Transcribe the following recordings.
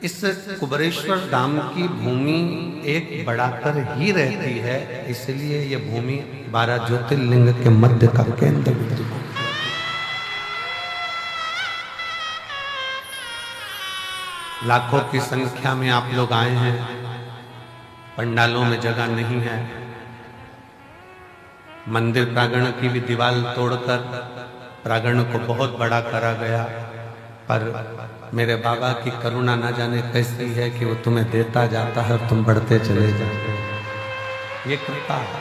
इस कुबरेश्वर धाम की भूमि एक बढ़ाकर ही रहती है, इसलिए ये भूमि 12 ज्योतिर्लिंग के मध्य का केंद्र बिंदु है। लाखों की संख्या में आप लोग आए हैं, पंडालों में जगह नहीं है। मंदिर प्रांगण की भी दीवार तोड़कर प्रांगण को बहुत बड़ा करा गया, पर मेरे बाबा की करुणा न जाने कैसी है कि वो तुम्हें देता जाता है और तुम बढ़ते चले जाते हो। ये कृपा है।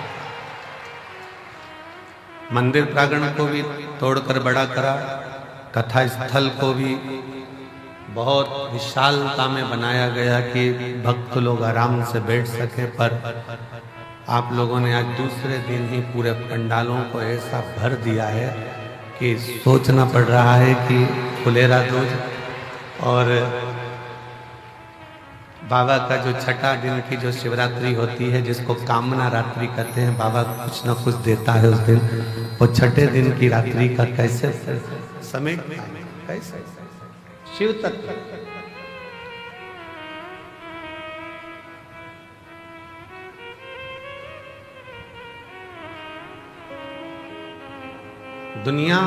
मंदिर प्रांगण को भी तोड़कर बड़ा करा, कथा स्थल को भी बहुत विशालता में बनाया गया कि भक्त लोग आराम से बैठ सके, पर आप लोगों ने आज दूसरे दिन ही पूरे पंडालों को ऐसा भर दिया है कि सोचना पड़ रहा है कि फुलेरा दूज और बाबा का जो छठा दिन की जो शिवरात्रि होती है, जिसको कामना रात्रि कहते हैं, बाबा कुछ न कुछ देता है उस दिन, वो छठे दिन की रात्रि का कैसे समेट कैसे शिव तत्व। दुनिया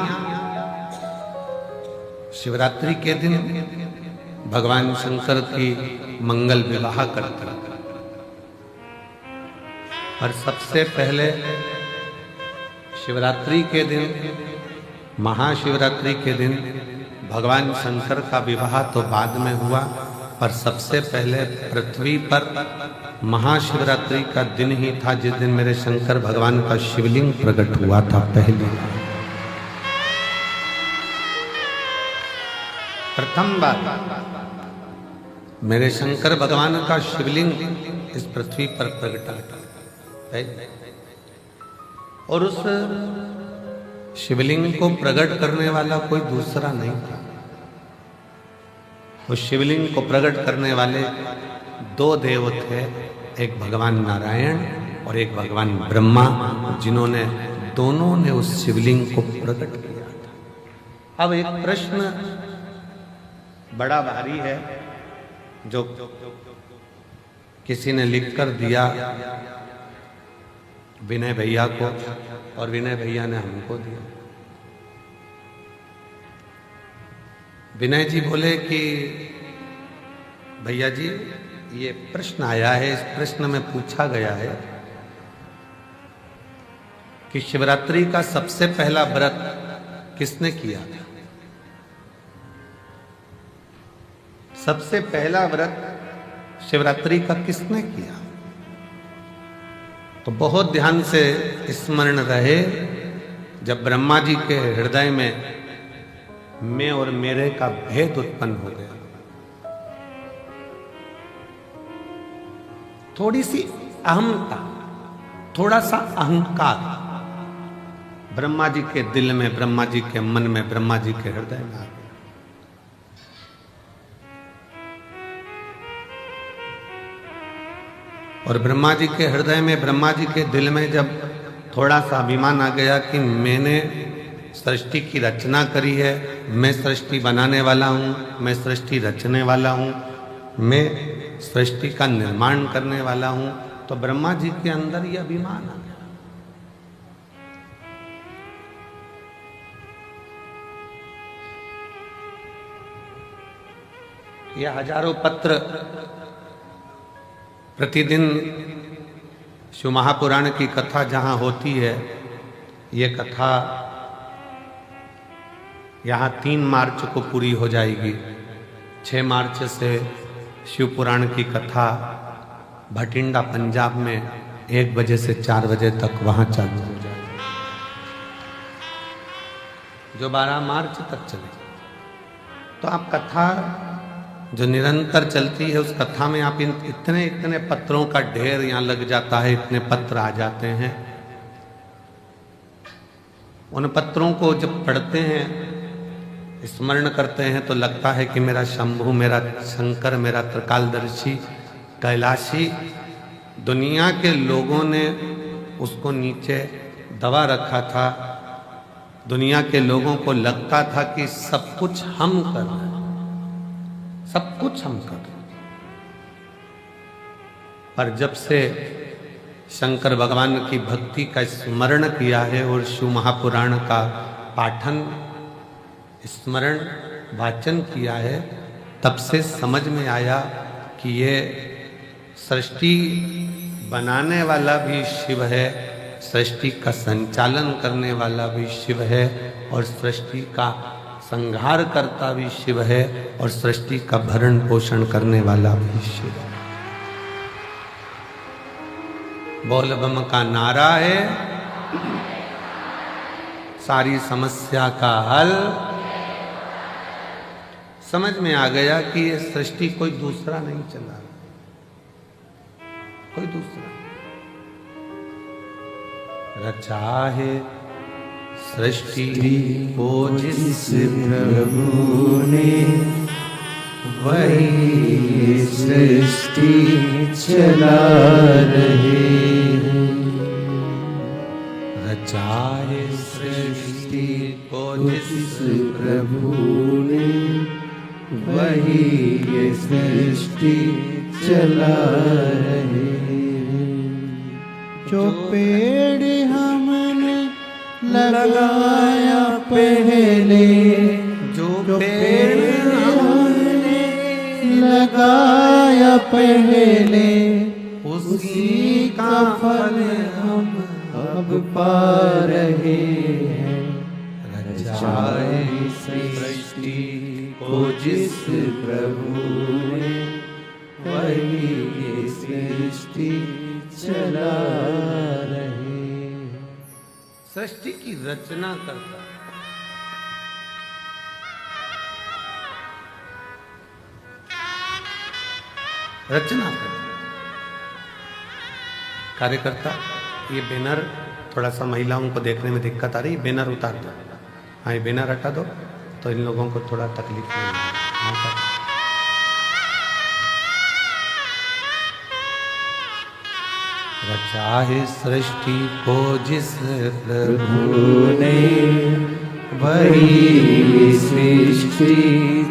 शिवरात्रि के दिन भगवान शंकर की मंगल विवाह करती है, और सबसे पहले शिवरात्रि के दिन, महाशिवरात्रि के दिन भगवान शंकर का विवाह तो बाद में हुआ, पर सबसे पहले पृथ्वी पर महाशिवरात्रि का दिन ही था जिस दिन मेरे शंकर भगवान का शिवलिंग प्रकट हुआ था पहली बार। प्रथम बार मेरे शंकर भगवान का शिवलिंग इस पृथ्वी पर प्रकटा है, और उस शिवलिंग को प्रकट करने वाला कोई दूसरा नहीं था। उस शिवलिंग को प्रकट करने वाले दो देव थे, एक भगवान नारायण और एक भगवान ब्रह्मा, जिन्होंने दोनों ने उस शिवलिंग को प्रकट किया था। अब एक प्रश्न बड़ा भारी है जो किसी ने लिखकर दिया विनय भैया को, और विनय भैया ने हमको दिया। विनय जी बोले कि भैया जी, ये प्रश्न आया है, इस प्रश्न में पूछा गया है कि शिवरात्रि का सबसे पहला व्रत किसने किया था? सबसे पहला व्रत शिवरात्रि का किसने किया? तो बहुत ध्यान से स्मरण रहे, जब ब्रह्मा जी के हृदय में मैं और मेरे का भेद उत्पन्न हो गया, थोड़ी सी अहमता, थोड़ा सा अहंकार ब्रह्मा जी के दिल में, ब्रह्मा जी के मन में, ब्रह्मा जी के हृदय में आ गया। और ब्रह्मा जी के हृदय में, ब्रह्मा जी के दिल में जब थोड़ा सा अभिमान आ गया कि मैंने सृष्टि की रचना करी है, मैं सृष्टि बनाने वाला हूँ, मैं सृष्टि रचने वाला हूँ, मैं सृष्टि का निर्माण करने वाला हूँ, तो ब्रह्मा जी के अंदर ये अभिमान आ गया। ये हजारों पत्र प्रतिदिन शिव महापुराण की कथा जहाँ होती है, ये कथा यहाँ 3 मार्च को पूरी हो जाएगी। 6 मार्च से शिव पुराण की कथा भटिंडा पंजाब में 1 बजे से 4 बजे तक वहाँ चालू हो जाएगी, जो 12 मार्च तक चलेगी। तो आप कथा जो निरंतर चलती है, उस कथा में आप इतने इतने पत्रों का ढेर यहाँ लग जाता है, इतने पत्र आ जाते हैं। उन पत्रों को जब पढ़ते हैं, स्मरण करते हैं, तो लगता है कि मेरा शंभु, मेरा शंकर, मेरा त्रिकालदर्शी, कैलाशी, दुनिया के लोगों ने उसको नीचे दबा रखा था। दुनिया के लोगों को लगता था कि सब कुछ हम कर रहे हैं, सब कुछ हम कर रहे हैं। पर जब से शंकर भगवान की भक्ति का स्मरण किया है और शिव महापुराण का पाठन स्मरण वाचन किया है, तब से समझ में आया कि ये सृष्टि बनाने वाला भी शिव है, सृष्टि का संचालन करने वाला भी शिव है, और सृष्टि का संहार करता भी शिव है, और सृष्टि का भरण पोषण करने वाला भी शिव है। बोल बम का नारा है, सारी समस्या का हल। समझ में आ गया कि ये सृष्टि कोई दूसरा नहीं चला, कोई दूसरा रचा है सृष्टि को जिस प्रभु ने, वही सृष्टि चला रहे हैं। रचा है सृष्टि को जिस प्रभु ने, वही ये सृष्टि चला रहे हैं। जो पेड़ हमने लगाया पहले, जो पेड़ हमने लगाया पहले, उसी का फल हम अब पा रहे हैं। रचाए सृष्टि को जिस प्रभु ने, वही ये सृष्टि चला रहे। सृष्टि की रचना करता है। रचना करता कार्यकर्ता। ये बैनर थोड़ा सा महिलाओं को देखने में दिक्कत आ रही है, बैनर उतार दो। हाँ, ये बैनर हटा दो तो इन लोगों को थोड़ा तकलीफ नहीं होगी। रचा है सृष्टि को जिस प्रभु ने, वही सृष्टि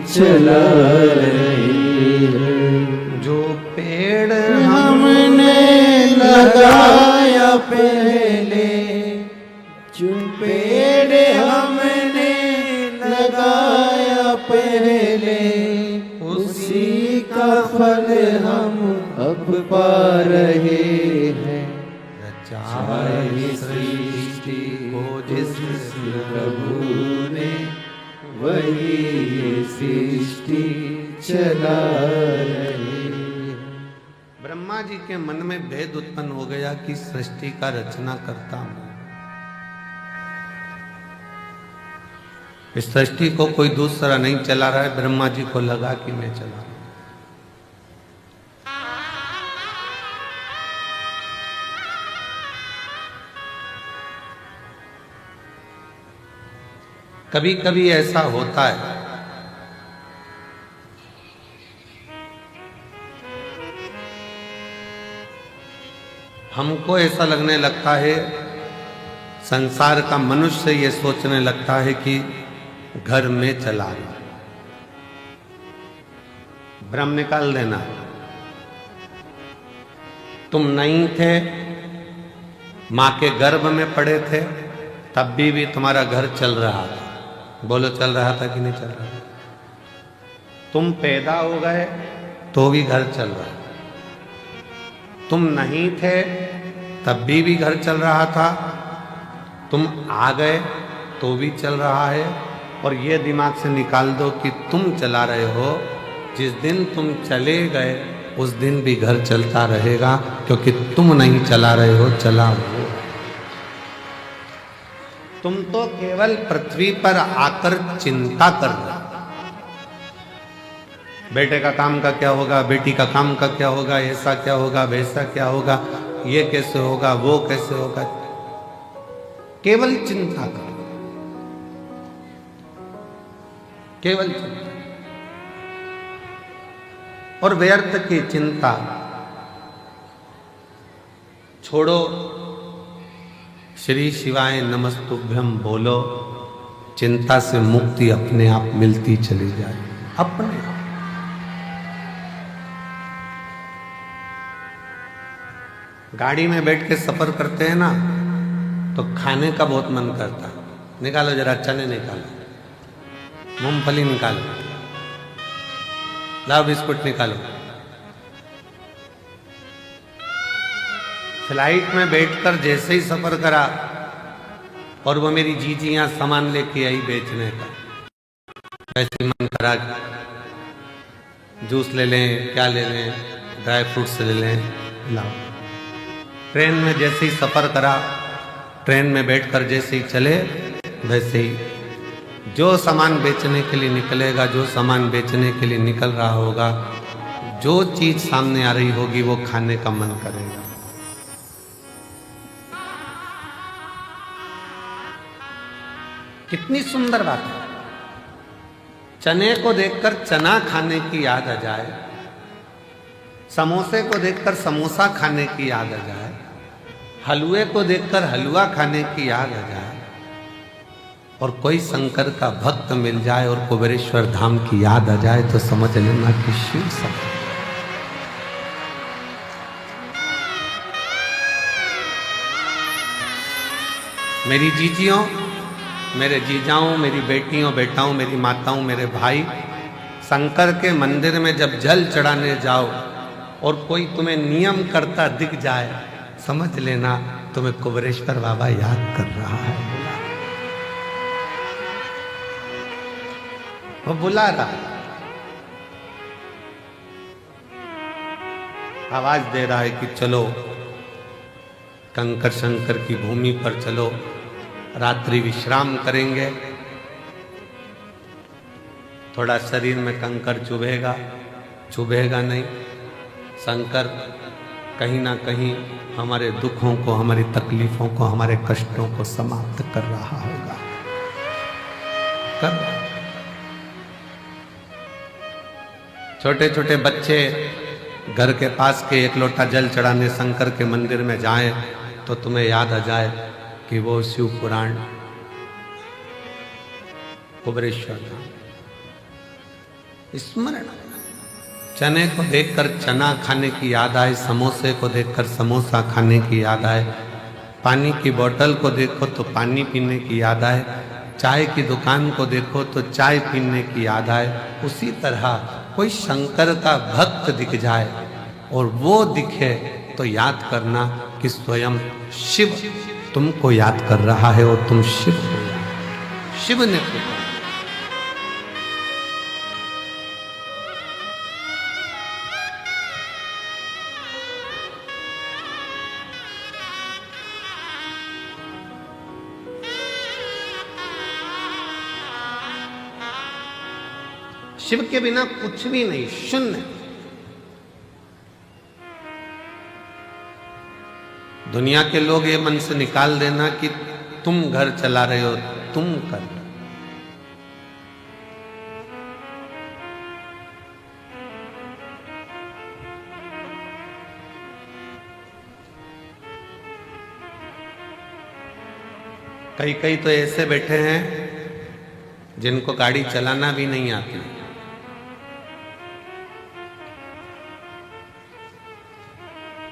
चला रही है। जो पेड़ हमने लगाया पहले, जो पेड़ हमने लगाया पहले, उसी का फल हम अब पा रहे हैं। रचाए सृष्टि को जिस प्रभु ने, वही ये सृष्टि चला रही है। ब्रह्मा जी के मन में भेद उत्पन्न हो गया कि सृष्टि का रचना करता हूं। इस सृष्टि को कोई दूसरा नहीं चला रहा है, ब्रह्मा जी को लगा कि मैं चला रहा हूं। कभी कभी ऐसा होता है हमको ऐसा लगने लगता है, संसार का मनुष्य ये सोचने लगता है कि घर में चला रहा, भ्रम निकाल देना। तुम नहीं थे, मां के गर्भ में पड़े थे, तब भी तुम्हारा घर चल रहा था। बोलो, चल रहा था कि नहीं चल रहा? तुम पैदा हो गए तो भी घर चल रहा है। तुम नहीं थे तब भी घर चल रहा था। तुम आ गए तो भी चल रहा है। और ये दिमाग से निकाल दो कि तुम चला रहे हो, जिस दिन तुम चले गए उस दिन भी घर चलता रहेगा, क्योंकि तुम नहीं चला रहे हो, चला हो। तुम तो केवल पृथ्वी पर आकर चिंता कर रहे हो, बेटे का काम का क्या होगा, बेटी का काम का क्या होगा, ऐसा क्या होगा, वैसा क्या होगा, ये कैसे होगा, वो कैसे होगा। केवल चिंता करो, केवल चिंता। और व्यर्थ की चिंता छोड़ो, श्री शिवाय नमस्तुभ्यम बोलो, चिंता से मुक्ति अपने आप मिलती चली जाए, अपने आप। गाड़ी में बैठ के सफर करते हैं ना तो खाने का बहुत मन करता है। निकालो जरा चने निकालो, मूंगफली निकालो, लाओ बिस्कुट निकालो। फ्लाइट में बैठकर जैसे ही सफर करा और वो मेरी जीजियां सामान लेके आई बेचने का, वैसे मन करा जूस ले लें, क्या ले लें, ड्राई फ्रूट्स ले लें, लाओ। ट्रेन में जैसे ही सफर करा, ट्रेन में बैठकर जैसे ही चले, वैसे ही जो सामान बेचने के लिए निकलेगा, जो सामान बेचने के लिए निकल रहा होगा, जो चीज सामने आ रही होगी वो खाने का मन करेगा। कितनी सुंदर बात है। चने को देखकर चना खाने की याद आ जाए, समोसे को देखकर समोसा खाने की याद आ जाए, हलवे को देखकर हलवा खाने की याद आ जाए, और कोई शंकर का भक्त मिल जाए और कुबेरेश्वर धाम की याद आ जाए तो समझ लेना कि शिव सब। मेरी जीजियों, मेरे जीजाओं, मेरी बेटियों, बेटाओं, मेरी माताओं, मेरे भाई, शंकर के मंदिर में जब जल चढ़ाने जाओ और कोई तुम्हें नियम करता दिख जाए, समझ लेना तुम्हें कुबेरेश्वर बाबा याद कर रहा है। वो बुला रहा है, आवाज दे रहा है कि चलो कंकर शंकर की भूमि पर चलो, रात्रि विश्राम करेंगे। थोड़ा शरीर में कंकर चुभेगा, चुभेगा नहीं। शंकर कहीं ना कहीं हमारे दुखों को, हमारी तकलीफों को, हमारे कष्टों को समाप्त कर रहा होगा। कर छोटे छोटे बच्चे घर के पास के एक लोटा जल चढ़ाने शंकर के मंदिर में जाएं तो तुम्हें याद आ जाए कि वो शिव पुराण, कुबेरेश्वर धाम स्मरण। चने को देखकर चना खाने की याद आए, समोसे को देखकर समोसा खाने की याद आए, पानी की बोतल को देखो तो पानी पीने की याद आए, चाय की दुकान को देखो तो चाय पीने की याद आए। उसी तरह कोई शंकर का भक्त दिख जाए और वो दिखे तो याद करना कि स्वयं शिव तुमको याद कर रहा है और तुम शिव हो। शिव ने पुकारा। शिव के बिना कुछ भी नहीं, शून्य। दुनिया के लोग ये मन से निकाल देना कि तुम घर चला रहे हो, तुम कर। कई कई तो ऐसे बैठे हैं जिनको गाड़ी चलाना भी नहीं आती।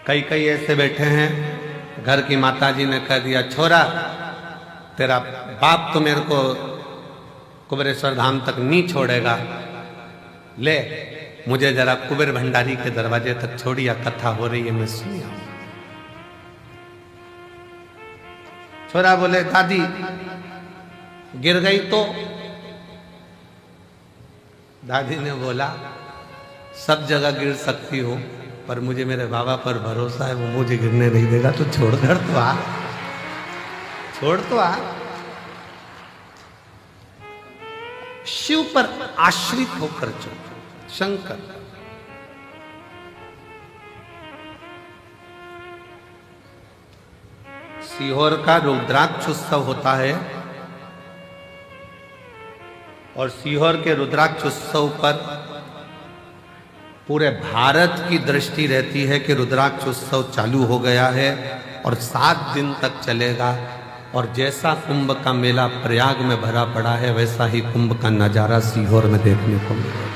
कई कई ऐसे बैठे हैं, घर की माताजी ने कह दिया छोरा तेरा बाप तो मेरे को कुबेरेश्वर धाम तक नहीं छोड़ेगा, ले मुझे जरा कुबेर भंडारी के दरवाजे तक छोड़िया, कथा हो रही है मैं सुनी आऊं। छोरा बोले दादी गिर गई तो? दादी ने बोला सब जगह गिर सकती हो पर मुझे मेरे बाबा पर भरोसा है, वो मुझे गिरने नहीं देगा, तो छोड़ कर तो आ, छोड़ तो आ। शिव पर आश्रित होकर चलो। शंकर सीहोर का रुद्राक्ष उत्सव होता है और सीहोर के रुद्राक्ष उत्सव पर पूरे भारत की दृष्टि रहती है कि रुद्राक्ष उत्सव चालू हो गया है और 7 दिन तक चलेगा। और जैसा कुंभ का मेला प्रयाग में भरा पड़ा है वैसा ही कुंभ का नजारा सीहोर में देखने को मिलेगा।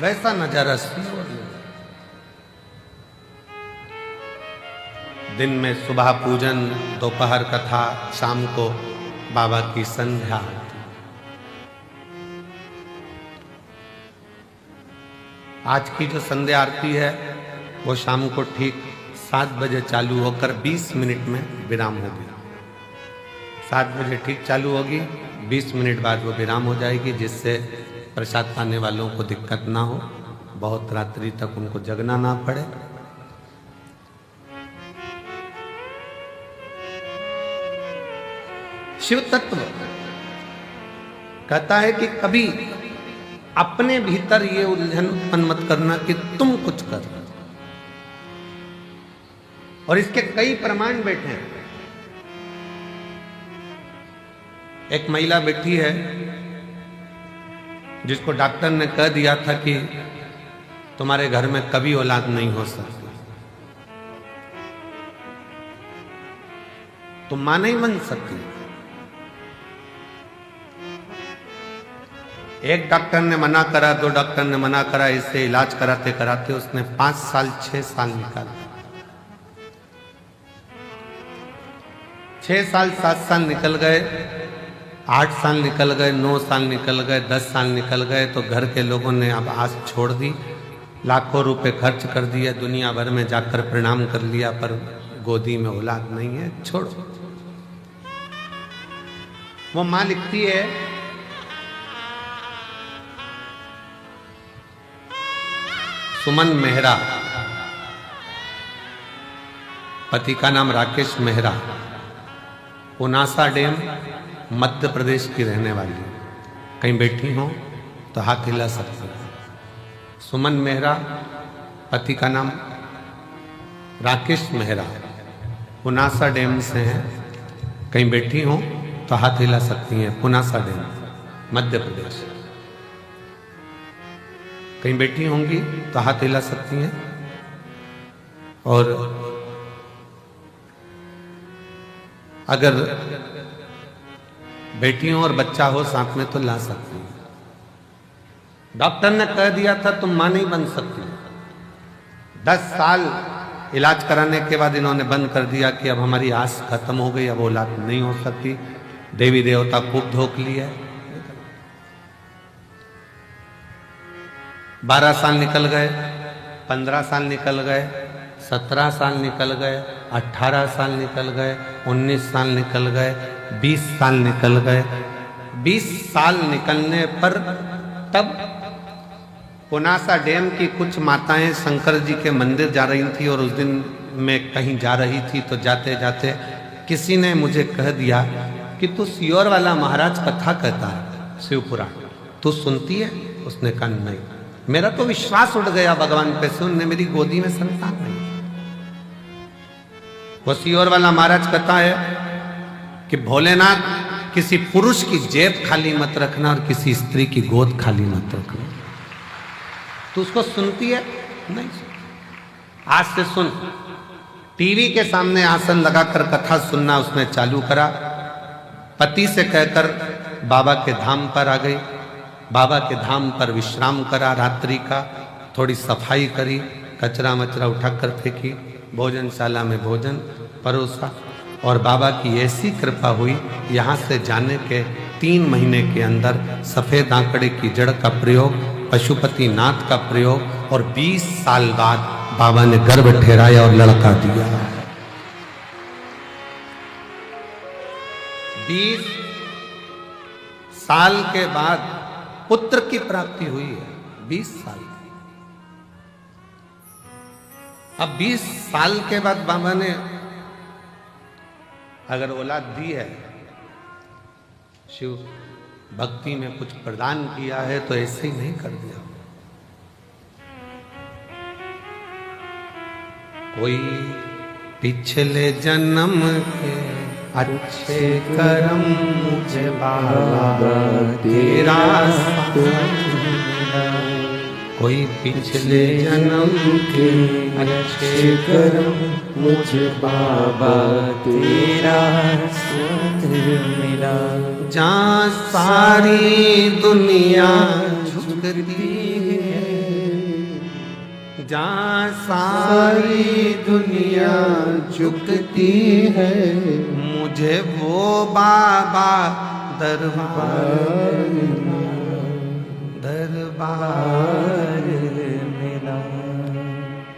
वैसा नजारा सीहोर में। दिन में सुबह पूजन, दोपहर कथा, शाम को बाबा की संध्या आरती। आज की जो संध्या आरती है वो शाम को ठीक 7 बजे चालू होकर 20 मिनट में विराम होगी। 7 बजे ठीक चालू होगी, 20 मिनट बाद वो विराम हो जाएगी, जिससे प्रसाद पाने वालों को दिक्कत ना हो, बहुत रात्रि तक उनको जगना ना पड़े। शिव तत्व कहता है कि कभी अपने भीतर ये उलझन उत्पन्न मत करना कि तुम कुछ कर, और इसके कई प्रमाण बैठे हैं। एक महिला बैठी है जिसको डॉक्टर ने कह दिया था कि तुम्हारे घर में कभी औलाद नहीं हो सकती, तुम मां नहीं बन सकती। एक डॉक्टर ने मना करा, 2 डॉक्टर ने मना करा, इससे इलाज कराते कराते उसने 5 साल 6 साल निकाला। 6 साल 7 साल निकल गए, 8 साल निकल गए, 9 साल निकल गए, 10 साल निकल गए, तो घर के लोगों ने अब आस छोड़ दी, लाखों रुपए खर्च कर दिए, दुनिया भर में जाकर प्रणाम कर लिया, पर गोदी में औलाद नहीं है, छोड़ो। वो मां लिखती है, सुमन मेहरा, पति का नाम राकेश मेहरा, पुनासा डैम मध्य प्रदेश की रहने वाली। कहीं बैठी हो तो हाथ हिला सकते हो। सुमन मेहरा, पति का नाम राकेश मेहरा, पुनासा डैम से हैं। कहीं बैठी हो तो हाथ हिला सकती हैं। पुनासा डैम मध्य प्रदेश। कहीं बैठी होंगी तो हाथ हिला सकती हैं। और अगर बेटी हो और बच्चा हो साथ में तो ला सकती हैं। डॉक्टर ने कह दिया था तुम मां नहीं बन सकती। 10 साल इलाज कराने के बाद इन्होंने बंद कर दिया कि अब हमारी आस खत्म हो गई, अब औलाद नहीं हो सकती। देवी देवता खूब धोख लिए। 12 साल निकल गए, 15 साल निकल गए, 17 साल निकल गए, 18 साल निकल गए, 19 साल निकल गए, 20 साल निकल गए। 20 साल निकलने पर तब पुनासा डैम की कुछ माताएं शंकर जी के मंदिर जा रही थी, और उस दिन मैं कहीं जा रही थी, तो जाते जाते किसी ने मुझे कह दिया कि तू सियोर वाला महाराज कथा कहता है, शिवपुराण, तू सुनती है? उसने कहा नहीं। मेरा तो विश्वास उठ गया भगवान पे से, उनने मेरी गोदी में संतान नहीं। वो सियोर वाला महाराज कहता है कि भोलेनाथ, किसी पुरुष की जेब खाली मत रखना और किसी स्त्री की गोद खाली मत रखना। तो उसको सुनती है? नहीं। आज से सुन। टीवी के सामने आसन लगाकर कथा सुनना उसने चालू करा। पति से कहकर बाबा के धाम पर आ गई। बाबा के धाम पर विश्राम करा रात्रि का, थोड़ी सफाई करी, कचरा मचरा उठाकर फेंकी, भोजनशाला में भोजन परोसा, और बाबा की ऐसी कृपा हुई, यहाँ से जाने के 3 महीने के अंदर सफेद आंकड़े की जड़ का प्रयोग, पशुपति नाथ का प्रयोग, और 20 साल बाद बाबा ने गर्भ ठहराया और लड़का दिया। 20 साल के बाद पुत्र की प्राप्ति हुई है। 20 साल। अब 20 साल के बाद बाबा ने अगर औलाद दी है, शिव भक्ति में कुछ प्रदान किया है, तो ऐसे ही नहीं कर दिया। कोई पिछले जन्म के अच्छे कर्म मुझे बाबा तेरा कोई पिछले जन्म के अच्छे कर्म मुझे बाबा तेरा मिला। जहाँ सारी दुनिया झुकती है, जहाँ सारी दुनिया झुकती है, मुझे वो बाबा दरबार दरबार मिला।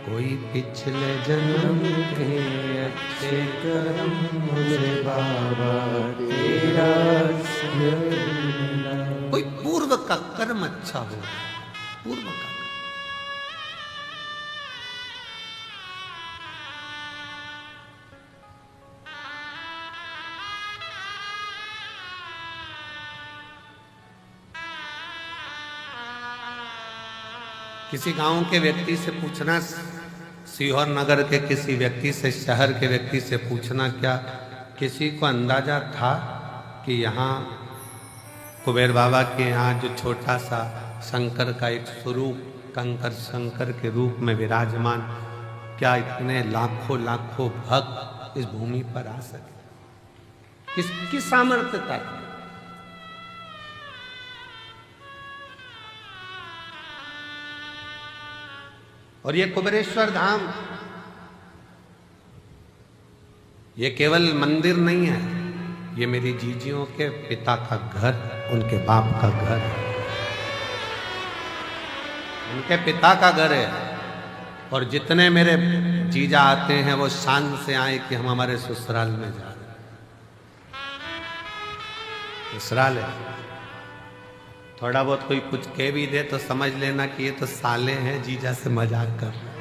कोई पिछले जन्म के अच्छे कर्म मुझे बाबा तेरा मिला। कोई पूर्व का कर्म अच्छा हो, पूर्व का किसी गांव के व्यक्ति से पूछना, सीहोर नगर के किसी व्यक्ति से, शहर के व्यक्ति से पूछना, क्या किसी को अंदाजा था कि यहाँ कुबेर बाबा के यहाँ जो छोटा सा शंकर का एक स्वरूप, कंकर शंकर के रूप में विराजमान, क्या इतने लाखों लाखों भक्त इस भूमि पर आ सके? किसकी सामर्थ्य था? और ये कुबेरेश्वर धाम, ये केवल मंदिर नहीं है, ये मेरी जीजियों के पिता का घर, उनके बाप का घर है, उनके पिता का घर है। और जितने मेरे जीजा आते हैं वो शान से आए कि हम हमारे ससुराल में जा रहे हैं। ससुराल है, थोड़ा बहुत कोई कुछ कह भी दे तो समझ लेना कि ये तो साले हैं, जीजा से मजाक कर रहे हैं।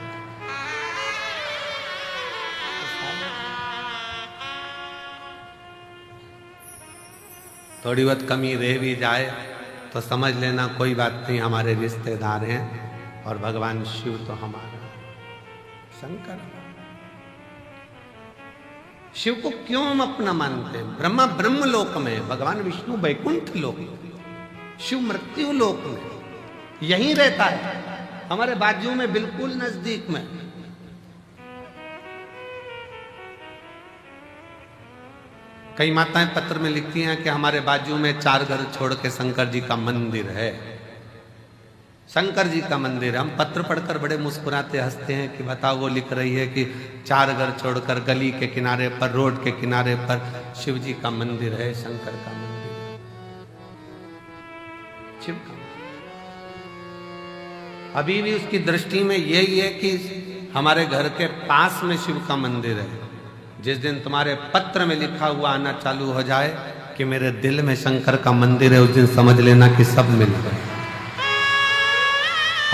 थोड़ी बहुत कमी रह भी जाए तो समझ लेना कोई बात नहीं, हमारे रिश्तेदार हैं और भगवान शिव तो हमारा शंकर। शिव को क्यों हम अपना मानते हैं? ब्रह्मा ब्रह्म लोक में, भगवान विष्णु वैकुंठ लोक में, शिव मृत्यु लोक में, यहीं रहता है, हमारे बाजू में, बिल्कुल नजदीक में। कई माताएं पत्र में लिखती हैं कि हमारे बाजू में 4 घर छोड़ के शंकर जी का मंदिर है, शंकर जी का मंदिर है। हम पत्र पढ़कर बड़े मुस्कुराते हंसते हैं कि बताओ, वो लिख रही है कि 4 घर छोड़कर गली के किनारे पर, रोड के किनारे पर शिव जी का मंदिर है, शंकर का मंदिर है, शिव का। अभी भी उसकी दृष्टि में यही है कि हमारे घर के पास में शिव का मंदिर है। जिस दिन तुम्हारे पत्र में लिखा हुआ आना चालू हो जाए कि मेरे दिल में शंकर का मंदिर है, उस दिन समझ लेना कि सब मिल गए।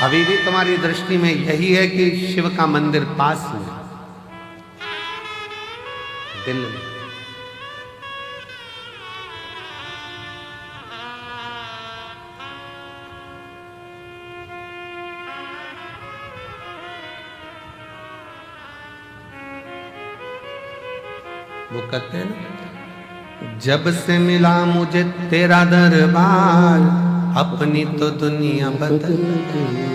अभी भी तुम्हारी दृष्टि में यही है कि शिव का मंदिर पास में, दिल में। वो कहते हैं ना, जब से मिला मुझे तेरा दरबार, अपनी तो दुनिया बदल गई।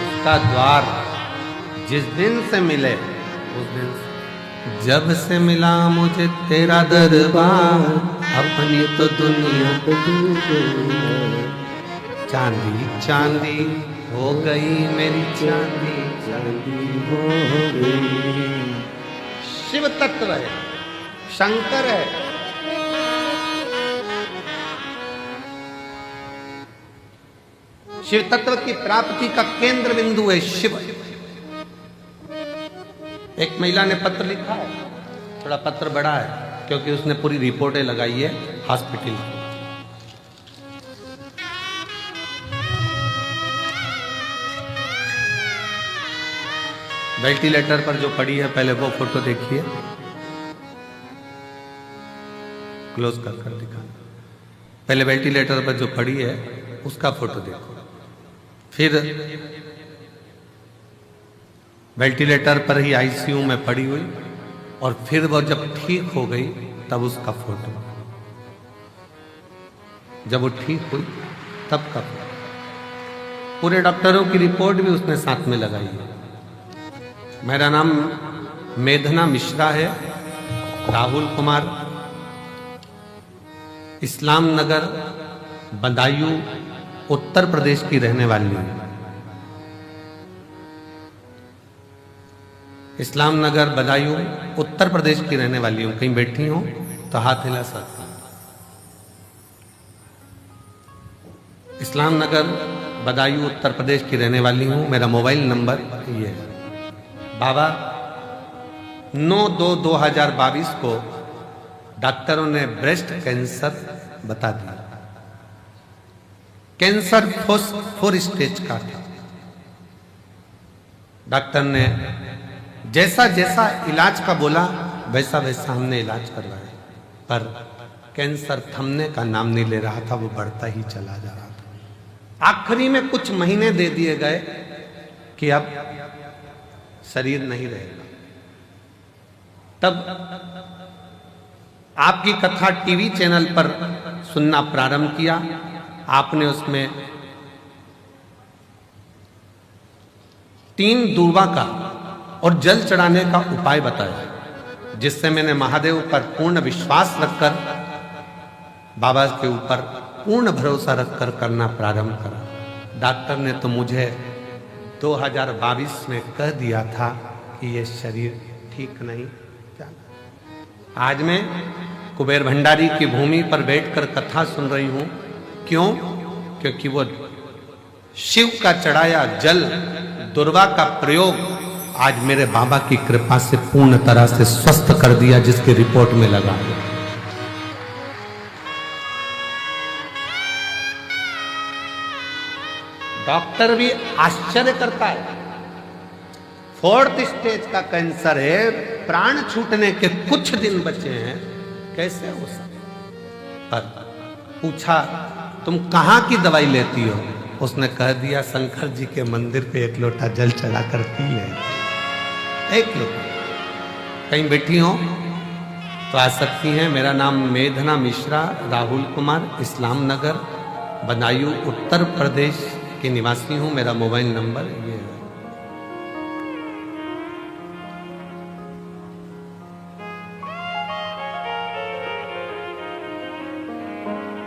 उसका द्वार जिस दिन से मिले, उस दिन से, जब से मिला मुझे तेरा दरबार, अपनी तो दुनिया बदल गई। चांदी चांदी हो गई मेरी चांदी, चांदी हो गई। शिव तत्व है, शंकर है, शिव तत्व की प्राप्ति का केंद्र बिंदु है शिव। एक महिला ने पत्र लिखा है, थोड़ा पत्र बड़ा है क्योंकि उसने पूरी रिपोर्टें लगाई है हॉस्पिटल की। वेंटिलेटर पर जो पड़ी है, पहले वो फोटो देखिए, क्लोज कर दिखाना। पहले वेंटिलेटर पर जो पड़ी है उसका फोटो देखो, फिर वेंटिलेटर पर ही आईसीयू में पड़ी हुई, और फिर वो जब ठीक हो गई तब उसका फोटो, जब वो ठीक हुई तब का फोटो। पूरे डॉक्टरों की रिपोर्ट भी उसने साथ में लगाई है। मेरा नाम मेघना मिश्रा है, राहुल कुमार, इस्लाम नगर, बदायूं, उत्तर प्रदेश की रहने वाली हूं। इस्लाम नगर बदायूं उत्तर प्रदेश की रहने वाली हूं। कहीं बैठी हो तो हाथ हिला सकता। इस्लाम नगर बदायूं उत्तर प्रदेश की रहने वाली हूं। मेरा मोबाइल नंबर ये है। बाबा 9/2/2022 को डॉक्टरों ने ब्रेस्ट कैंसर बता दिया। कैंसर 4 स्टेज का था। डॉक्टर ने जैसा जैसा इलाज का बोला वैसा वैसा हमने इलाज करवाया, पर कैंसर थमने का नाम नहीं ले रहा था, वो बढ़ता ही चला जा रहा था। आखिरी में कुछ महीने दे दिए गए कि अब शरीर नहीं रहेगा। तब आपकी कथा टीवी चैनल पर सुनना प्रारंभ किया। आपने उसमें 3 दूर्वा का और जल चढ़ाने का उपाय बताया, जिससे मैंने महादेव पर पूर्ण विश्वास रखकर, बाबा के ऊपर पूर्ण भरोसा रखकर करना प्रारंभ करा। डॉक्टर ने तो मुझे 2022 में कह दिया था कि ये शरीर ठीक नहीं चला। आज मैं कुबेर भंडारी की भूमि पर बैठकर कथा सुन रही हूं। क्यों? क्योंकि वो शिव का चढ़ाया जल, दुर्वा का प्रयोग आज मेरे बाबा की कृपा से पूर्ण तरह से स्वस्थ कर दिया, जिसकी रिपोर्ट में लगा है। डॉक्टर भी आश्चर्य करता है। 4th स्टेज का कैंसर है, प्राण छूटने के कुछ दिन बचे हैं, कैसे हो सकता? पर पूछा तुम कहां की दवाई लेती हो? उसने कह दिया शंकर जी के मंदिर पे 1 लोटा जल चढ़ा कर पी ले। 1 लोटा। कहीं बैठी हो तो आ सकती हैं। मेरा नाम मेघना मिश्रा राहुल कुमार, इस्लाम नगर बदायूं उत्तर प्रदेश के निवासी हूं। मेरा मोबाइल नंबर ये है।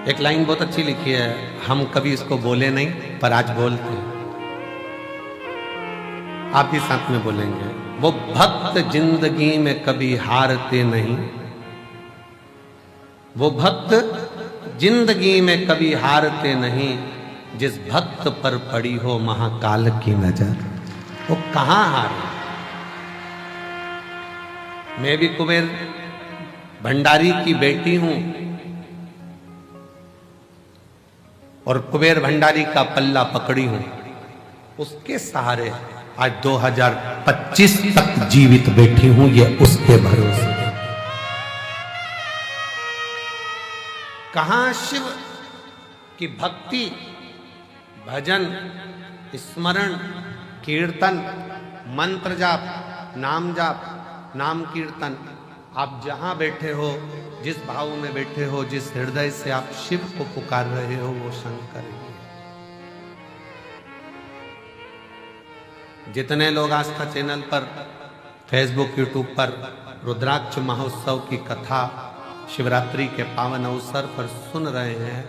एक लाइन बहुत अच्छी लिखी है, हम कभी इसको बोले नहीं पर आज बोलते हैं। आप भी साथ में बोलेंगे। वो भक्त जिंदगी में कभी हारते नहीं, वो भक्त जिंदगी में कभी हारते नहीं, जिस भक्त पर पड़ी हो महाकाल की नजर, वो कहां हारे। मैं भी कुबेर भंडारी की बेटी हूं और कुबेर भंडारी का पल्ला पकड़ी हूं। उसके सहारे आज 2025 तक जीवित बैठी हूं, ये उसके भरोसे। कहां शिव की भक्ति, भजन, स्मरण, कीर्तन, मंत्र जाप, नाम जाप, नाम कीर्तन। आप जहां बैठे हो, जिस भाव में बैठे हो, जिस हृदय से आप शिव को पुकार रहे हो, वो शंकर ही है। जितने लोग आस्था चैनल पर, फेसबुक, यूट्यूब पर रुद्राक्ष महोत्सव की कथा शिवरात्रि के पावन अवसर पर सुन रहे हैं,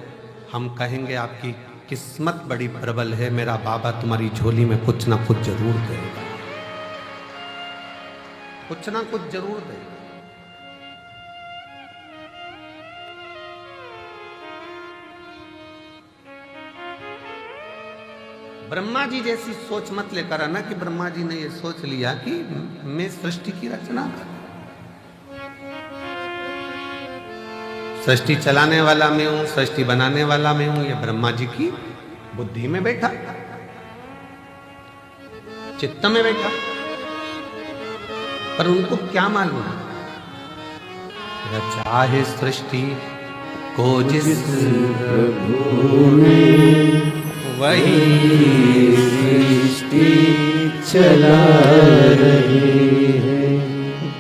हम कहेंगे आपकी किस्मत बड़ी प्रबल है। मेरा बाबा तुम्हारी झोली में कुछ ना कुछ जरूर देगा, कुछ ना कुछ जरूर देगा। ब्रह्मा जी जैसी सोच मत लेकर आना कि ब्रह्मा जी ने ये सोच लिया कि मैं सृष्टि की रचना कर, सृष्टि चलाने वाला मैं हूं, सृष्टि बनाने वाला मैं हूं। ये ब्रह्मा जी की बुद्धि में बैठा, चित्त में बैठा, पर उनको क्या मालूम रचा है सृष्टि को जिस प्रभु ने, वही सृष्टि चला रही है।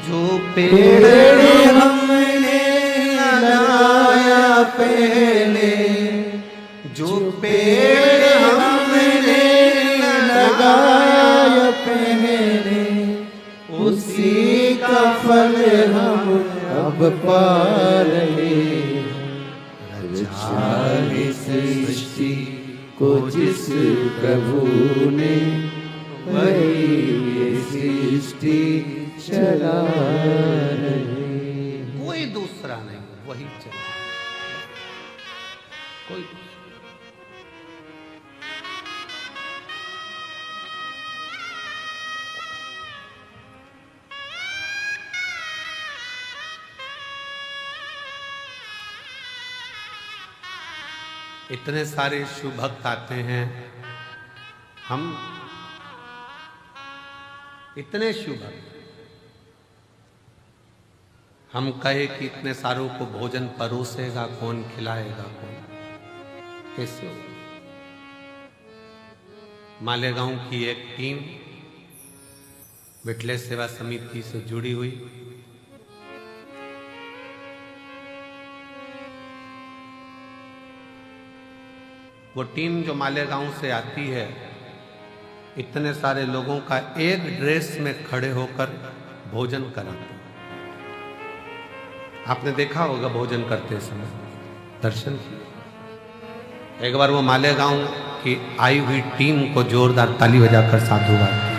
जो पेड़ हमने लगाया पहले, जो पेड़ हमने लगाया पहले, उसी का फल हम अब पा रहे हैं। रचा है सृष्टि को जिस प्रभु ने वही ये सृष्टि चला रहे। कोई दूसरा नहीं, वही चला, कोई इतने सारे शिव भक्त आते हैं, हम इतने शिव भक्त, हम कहे कि इतने सारों को भोजन परोसेगा कौन, खिलाएगा कौन, कैसे हो? मालेगांव की एक टीम विठले सेवा समिति से जुड़ी हुई, वो टीम जो मालेगांव से आती है, इतने सारे लोगों का एक ड्रेस में खड़े होकर भोजन कराते। आपने देखा होगा भोजन करते समय, दर्शन किया। एक बार वो मालेगांव की आई हुई टीम को जोरदार ताली बजाकर साधुवाद दी।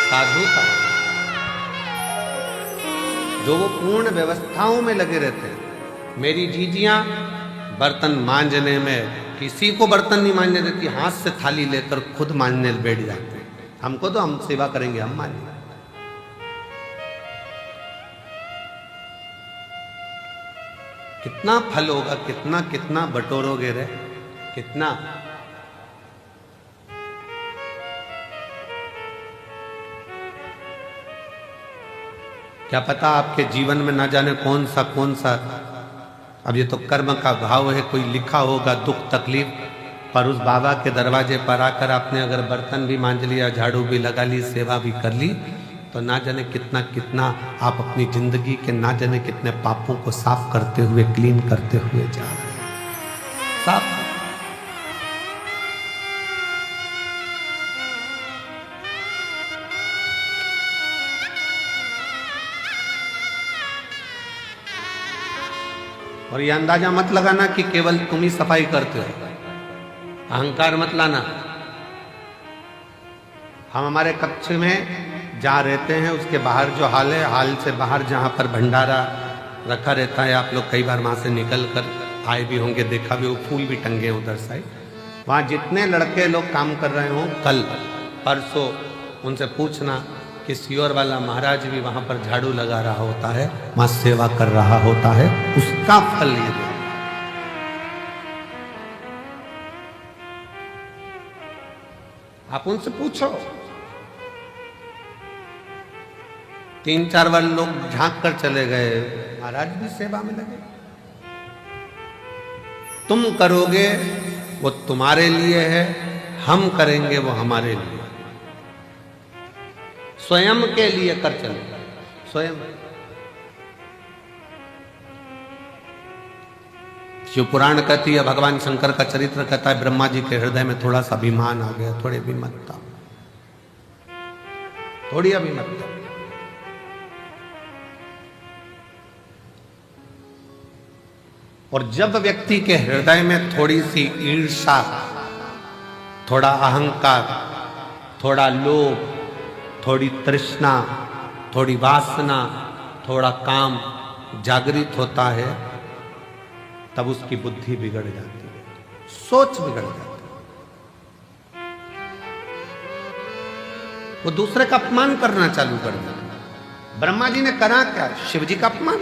साधु था जो वो पूर्ण व्यवस्थाओं में लगे रहते हैं। मेरी जीजियां बर्तन मांजने में किसी को बर्तन नहीं मांजने देती, हाथ से थाली लेकर खुद मांजने बैठ जाते हैं। हमको तो हम सेवा करेंगे, हम मांजेंगे। कितना फल होगा, कितना कितना बटोरोगे रे, कितना। क्या पता आपके जीवन में ना जाने कौन सा, अब ये तो कर्म का भाव है, कोई लिखा होगा दुख तकलीफ, पर उस बाबा के दरवाजे पर आकर आपने अगर बर्तन भी मांज लिया, झाड़ू भी लगा ली, सेवा भी कर ली, तो ना जाने कितना कितना आप अपनी जिंदगी के ना जाने कितने पापों को साफ करते हुए, क्लीन करते हुए जा रहे हैं। साफ। और ये अंदाजा मत लगाना कि केवल तुम ही सफाई करते हो, अहंकार मत लाना। हम हमारे कक्ष में जहाँ रहते हैं उसके बाहर जो हाल है, हाल से बाहर जहाँ पर भंडारा रखा रहता है, आप लोग कई बार वहाँ से निकल कर आए भी होंगे, देखा भी, वो फूल भी टंगे हैं उधर साइड। वहाँ जितने लड़के लोग काम कर रहे हों, कल परसों उनसे पूछना कि सियोर वाला महाराज भी वहां पर झाड़ू लगा रहा होता है, वहां सेवा कर रहा होता है, उसका फल ये दे। आप उनसे पूछो। 3-4 बार लोग झांक कर चले गए, महाराज भी सेवा में लगे। तुम करोगे वो तुम्हारे लिए है, हम करेंगे वो हमारे लिए। स्वयं के लिए कर चले, स्वयं। शिव पुराण कहती है, भगवान शंकर का चरित्र कहता है, ब्रह्मा जी के हृदय में थोड़ा सा अभिमान आ गया, थोड़ी अभिमतता, थोड़ी अभिमतता। और जब व्यक्ति के हृदय में थोड़ी सी ईर्ष्या, थोड़ा अहंकार, थोड़ा लोभ, थोड़ी तृष्णा, थोड़ी वासना, थोड़ा काम जागृत होता है, तब उसकी बुद्धि बिगड़ जाती है, सोच बिगड़ जाती है, वो दूसरे का अपमान करना चालू कर देता है। ब्रह्मा जी ने करा क्या? शिव जी का अपमान।